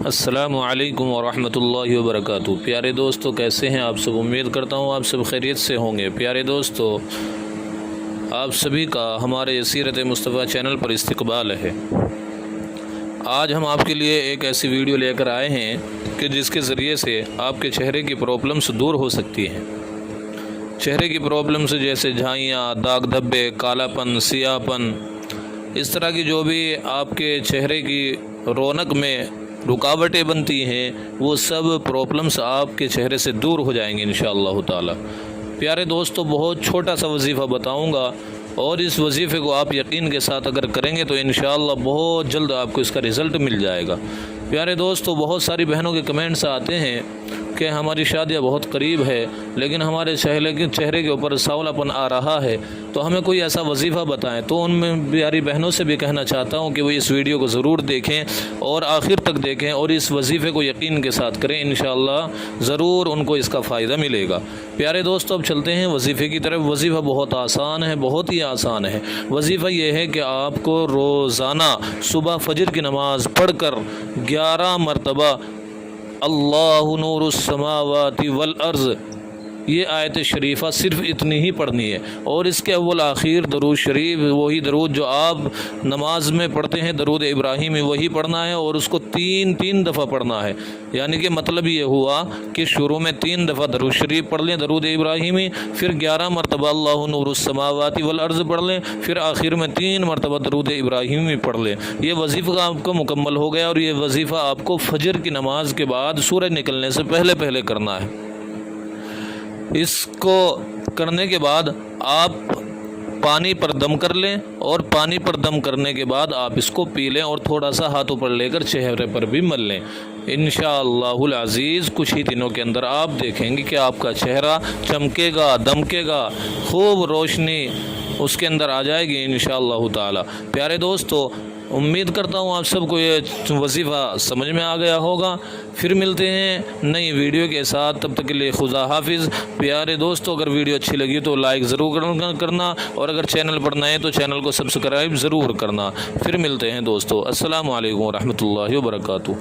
السلام علیکم ورحمۃ اللہ وبرکاتہ۔ پیارے دوستو، کیسے ہیں آپ سب؟ امید کرتا ہوں آپ سب خیریت سے ہوں گے۔ پیارے دوستو، آپ سبھی کا ہمارے سیرت مصطفیٰ چینل پر استقبال ہے۔ آج ہم آپ کے لیے ایک ایسی ویڈیو لے کر آئے ہیں کہ جس کے ذریعے سے آپ کے چہرے کی پرابلمس دور ہو سکتی ہیں۔ چہرے کی پرابلمس جیسے جھائیاں، داغ دھبے، کالا پن، سیاہ پن، اس طرح کی جو بھی آپ کے چہرے کی رونق میں رکاوٹیں بنتی ہیں، وہ سب پرابلمس آپ کے چہرے سے دور ہو جائیں گے انشاءاللہ تعالی۔ پیارے دوستو، بہت چھوٹا سا وظیفہ بتاؤں گا، اور اس وظیفے کو آپ یقین کے ساتھ اگر کریں گے تو انشاءاللہ بہت جلد آپ کو اس کا رزلٹ مل جائے گا۔ پیارے دوستو، بہت ساری بہنوں کے کمنٹس آتے ہیں کہ ہماری شادیاں بہت قریب ہے لیکن ہمارے چہرے کے اوپر سانولا پن آ رہا ہے، تو ہمیں کوئی ایسا وظیفہ بتائیں۔ تو ان میں پیاری بہنوں سے بھی کہنا چاہتا ہوں کہ وہ اس ویڈیو کو ضرور دیکھیں اور آخر تک دیکھیں اور اس وظیفے کو یقین کے ساتھ کریں، انشاءاللہ ضرور ان کو اس کا فائدہ ملے گا۔ پیارے دوستو، اب چلتے ہیں وظیفے کی طرف۔ وظیفہ بہت آسان ہے، بہت ہی آسان ہے۔ وظیفہ یہ ہے کہ آپ کو روزانہ صبح فجر کی نماز پڑھ کر 11 مرتبہ اللہ نور السماوات والارض، یہ آیت شریفہ صرف اتنی ہی پڑھنی ہے، اور اس کے اول آخر درود شریف، وہی درود جو آپ نماز میں پڑھتے ہیں، درود ابراہیمی، وہی پڑھنا ہے، اور اس کو تین دفعہ پڑھنا ہے۔ یعنی کہ مطلب یہ ہوا کہ شروع میں 3 دفعہ درود شریف پڑھ لیں، درود ابراہیمی، پھر 11 مرتبہ اللہ نور السماوات والارض پڑھ لیں، پھر آخر میں 3 مرتبہ درود ابراہیمی پڑھ لیں۔ یہ وظیفہ آپ کو مکمل ہو گیا، اور یہ وظیفہ آپ کو فجر کی نماز کے بعد سورج نکلنے سے پہلے کرنا ہے۔ اس کو کرنے کے بعد آپ پانی پر دم کر لیں، اور پانی پر دم کرنے کے بعد آپ اس کو پی لیں، اور تھوڑا سا ہاتھوں پر لے کر چہرے پر بھی مل لیں۔ انشاءاللہ العزیز کچھ ہی دنوں کے اندر آپ دیکھیں گے کہ آپ کا چہرہ چمکے گا، دمکے گا، خوب روشنی اس کے اندر آ جائے گی انشاءاللہ تعالی۔ پیارے دوستو، امید کرتا ہوں آپ سب کو یہ وظیفہ سمجھ میں آ گیا ہوگا۔ پھر ملتے ہیں نئی ویڈیو کے ساتھ، تب تک کے لیے خدا حافظ۔ پیارے دوستو، اگر ویڈیو اچھی لگی تو لائک ضرور کرنا، اور اگر چینل پر نئے تو چینل کو سبسکرائب ضرور کرنا۔ پھر ملتے ہیں دوستو، السلام علیکم ورحمۃ اللہ وبرکاتہ۔